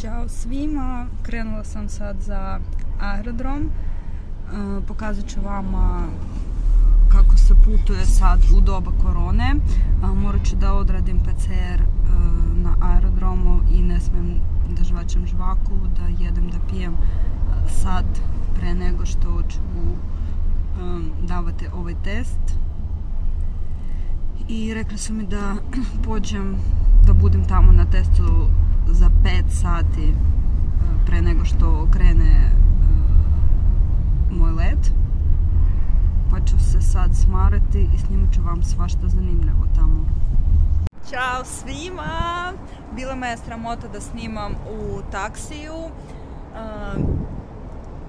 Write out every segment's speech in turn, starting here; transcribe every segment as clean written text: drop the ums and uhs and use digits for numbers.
Ćao svima, krenula sam sad za aerodrom, pokazat ću vama kako se putuje sad u doba korone. Morat ću da odradim PCR na aerodromu i ne smijem da žvačem žvaku, da jedem, da pijem sad pre nego što ću davati ovaj test. I rekli su mi da pođem, da budem tamo na testu za 5 sati pre nego što krene moj let. Pa ću se sad smarati i snimat ću vam svašta zanimljivo tamo. Ćao svima! Bila me je sramota da snimam u taksiju.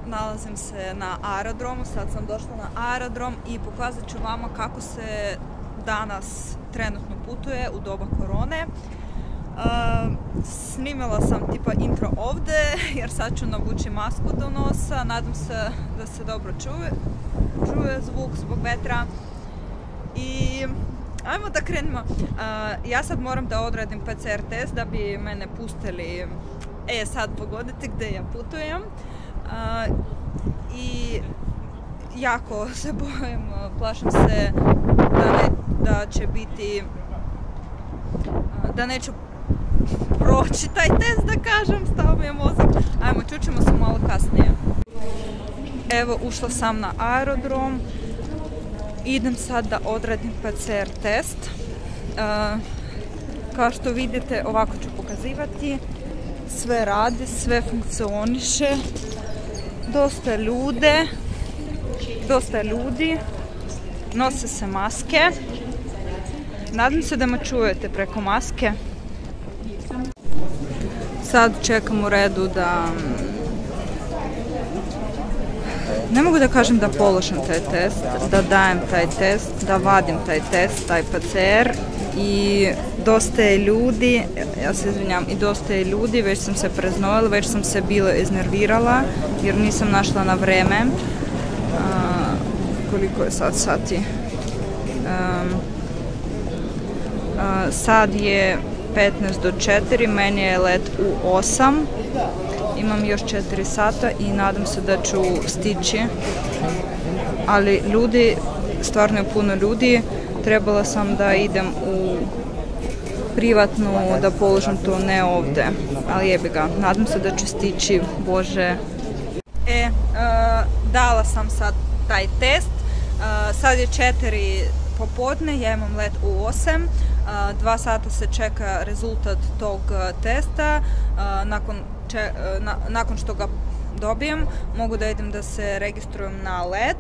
Nalazim se na aerodromu, sad sam došla na aerodrom i pokazat ću vama kako se danas trenutno putuje u doba korone. Snimila sam tipa intro ovdje jer sad ću navući masku do nosa, nadam se da se dobro čuje zvuk zbog vetra. I ajmo da krenemo. Ja sad moram da odradim PCR test da bi mene pustili sad pogoditi gdje ja putujem. I jako se bojim, plašim se da će biti, da neću proći taj test, da kažem, stao mi je mozak. Ajmo, čućemo se malo kasnije. Evo, ušla sam na aerodrom. Idem sad da odradim PCR test. Kao što vidite, ovako ću pokazivati. Sve radi, sve funkcioniše. Dosta ljudi. Nose se maske. Nadam se da me čujete preko maske. Sad čekam u redu da... Ne mogu da kažem da položim taj test, da dajem taj test, da vadim taj test, taj PCR. I dosta je ljudi, ja se izvinjam, i dosta je ljudi, već sam se preznojila, već sam se bila iznervirala jer nisam našla na vreme. Koliko je sad sati? Sad je 15 do 4, meni je let u 8. Imam još 4 sata i nadam se da ću stići. Ali ljudi, stvarno je puno ljudi. Trebala sam da idem u privatnu, da položim to, ne ovdje. Ali jebi ga, nadam se da ću stići, Bože. Dala sam sad taj test. Sad je 4 popodne, ja imam let u 8. 2 sata se čeka rezultat tog testa. Nakon što ga dobijem, mogu da idem da se registrujem na let.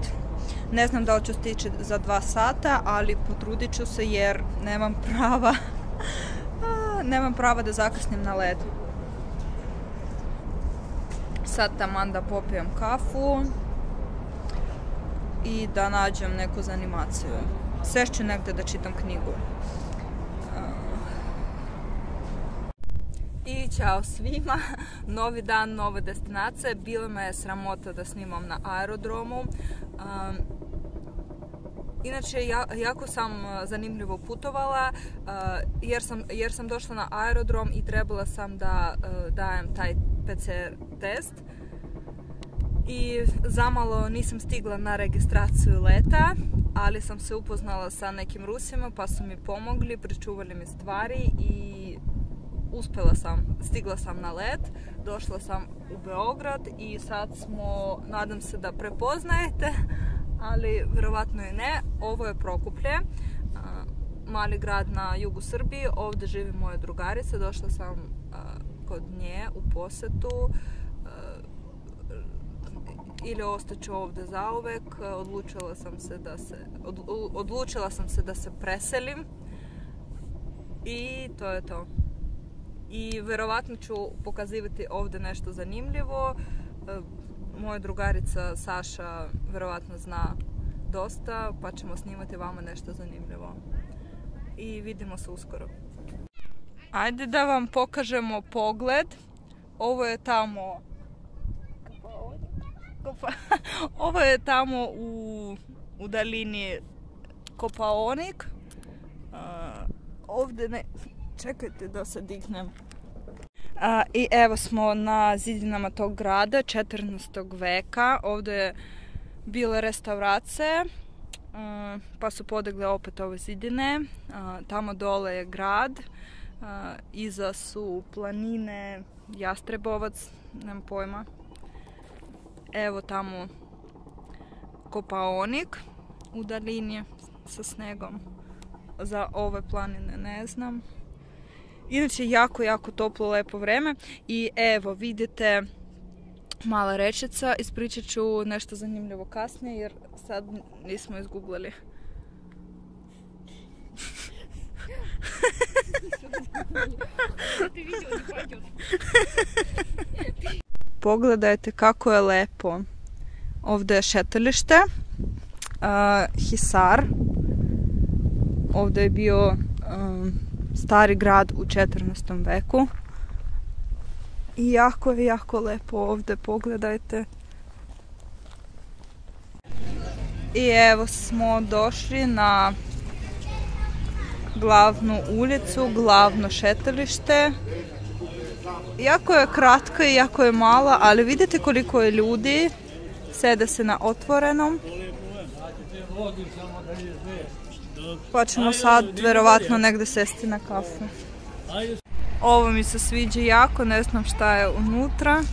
Ne znam da li ću stići za 2 sata, ali potrudit ću se jer nemam prava da zakasnim na let. Sad taman da popijem kafu i da nađem neku zanimaciju. Sešću negdje da čitam knjigu. I ćao svima, novi dan, nove destinacije. Bila me je sramota da snimam na aerodromu. Inače, jako sam zanimljivo putovala jer sam došla na aerodrom i trebala sam da dajem taj PCR test. I zamalo nisam stigla na registraciju leta, ali sam se upoznala sa nekim Rusima pa su mi pomogli, pričuvali mi stvari i stigla sam na let, došla sam u Beograd i sad smo, nadam se da prepoznajete, ali vjerovatno i ne, ovo je Prokuplje, mali grad na jugu Srbije, ovdje živi moja drugarica, došla sam kod nje u posetu, ili ostaću ovdje zauvek, odlučila sam se da se preselim i to je to. I vjerovatno ću pokazivati ovdje nešto zanimljivo. Moja drugarica Saša vjerovatno zna dosta, pa ćemo snimati vama nešto zanimljivo. I vidimo se uskoro. Ajde da vam pokažemo pogled. Ovo je tamo... Ovo je tamo u dalini Kopaonik. Ovdje ne... Čekajte da se dignem. I evo smo na zidinama tog grada 14. veka. Ovdje je bile restauracije, pa su podigle opet ove zidine. Tamo dole je grad, iza su planine, Jastrebovac, nemam pojma. Evo tamo Kopaonik u daljini sa snegom. Za ove planine ne znam. Inače jako, jako toplo, lepo vreme. I evo vidite mala rečica. Ispričat ću nešto zanimljivo kasnije jer sad nismo izgooglali. Pogledajte kako je lepo. Ovdje je šetalište, Hisar. Ovdje je bio stari grad u 14. veku. I jako je, jako lepo ovdje, pogledajte. I evo smo došli na glavnu ulicu, glavno šetalište. Jako je kratka i jako je mala, ali vidite koliko je ljudi. Sede se na otvorenom. Pa ćemo sad vjerovatno negdje sesti na kafu. Ovo mi se sviđa jako, ne znam šta je unutra.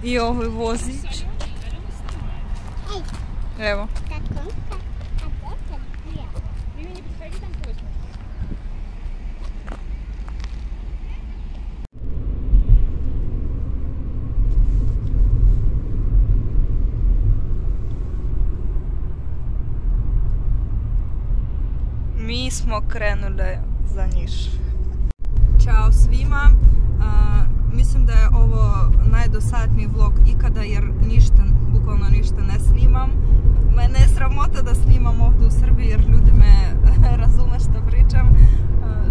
I ovo je vozić. Evo. Mi smo krenuli za Niš. Ćao svima. Mislim da je ovo najdosadniji vlog ikada jer bukvalno ništa ne snimam. Mene je sramota da snimam ovdje u Srbiji jer ljudi me razume što pričam,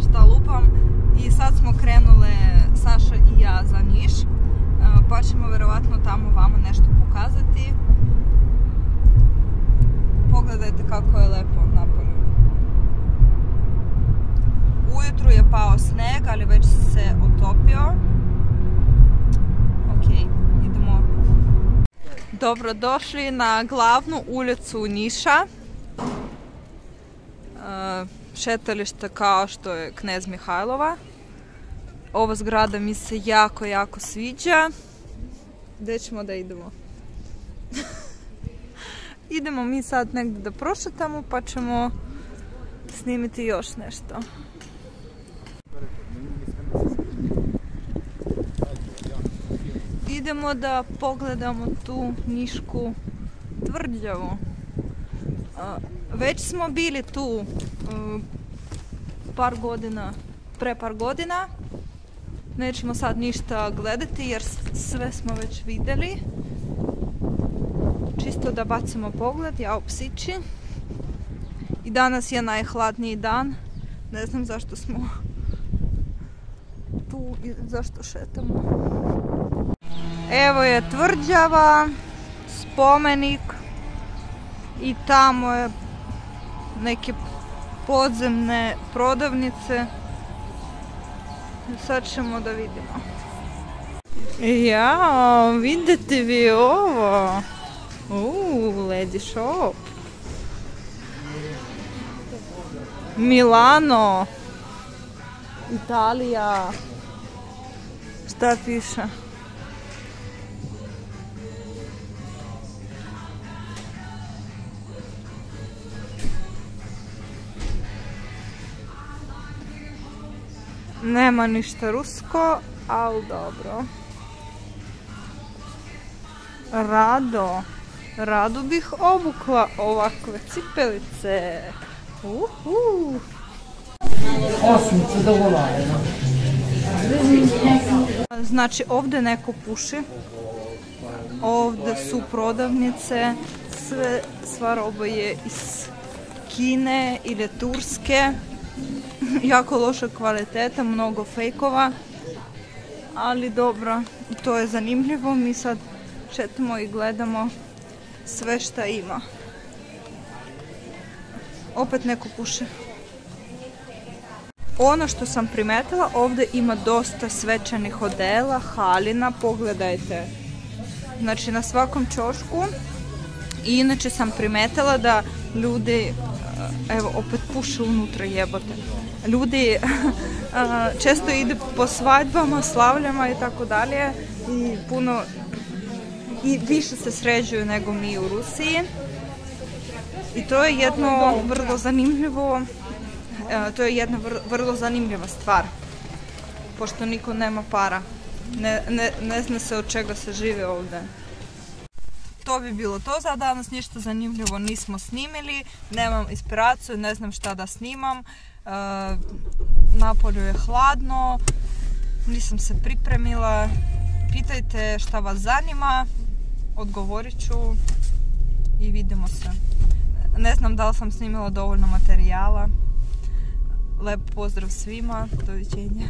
što lupam. I sad smo krenule Saša i ja za Niš. Pa ćemo vjerovatno tamo vama nešto pokazati. Pogledajte kako je lepo napolju. Ujutru je pao sneg, ali već se otopio. Ok, idemo. Dobrodošli na glavnu ulicu Niša. Šetalište kao što je Knez Mihajlova. Ova zgrada mi se jako, jako sviđa. Gdje ćemo da idemo? Idemo mi sad negdje da prošetamo pa ćemo snimiti još nešto. Idemo da pogledamo tu Nišku tvrđavu. Već smo bili tu pre par godina. Nećemo sad ništa gledati jer sve smo već vidjeli. Čisto da bacimo pogled, ja u psići. I danas je najhladniji dan. Ne znam zašto smo tu i zašto šetamo. Evo je tvrđava, spomenik i tamo je neke podzemne prodavnice. Sad ćemo da vidimo. Jao, vidite vi ovo. Lady shop. Milano. Italija. Šta piše? Nema ništa rusko, ali dobro. Rado bih obukla ovakve cipelice. Osmice dogovareno. Znači ovdje neko puši. Ovdje su prodavnice. Sva roba je iz Kine ili Turske. Jako loša kvaliteta, mnogo fejkova. Ali dobro, to je zanimljivo. Mi sad šetamo i gledamo sve šta ima. Opet neko puše. Ono što sam primetila, ovdje ima dosta svečanih odela, halina, pogledajte. Znači na svakom ćošku. I inače sam primetila da ljudi, evo opet puše unutra, jebote. Ljudi često idu po svadbama, slavljama i tako dalje i puno i više se sređuju nego mi u Rusiji. I to je jedno vrlo zanimljivo, jedna vrlo zanimljiva stvar, pošto niko nema para. Ne zna se od čega se žive ovdje. To bi bilo to za danas, ništa zanimljivo nismo snimili, nemam inspiraciju, ne znam šta da snimam. Napolju je hladno, nisam se pripremila. Pitajte šta vas zanima, odgovorit ću i vidimo se. Ne znam da li sam snimila dovoljno materijala. Lep pozdrav svima, doviđenja.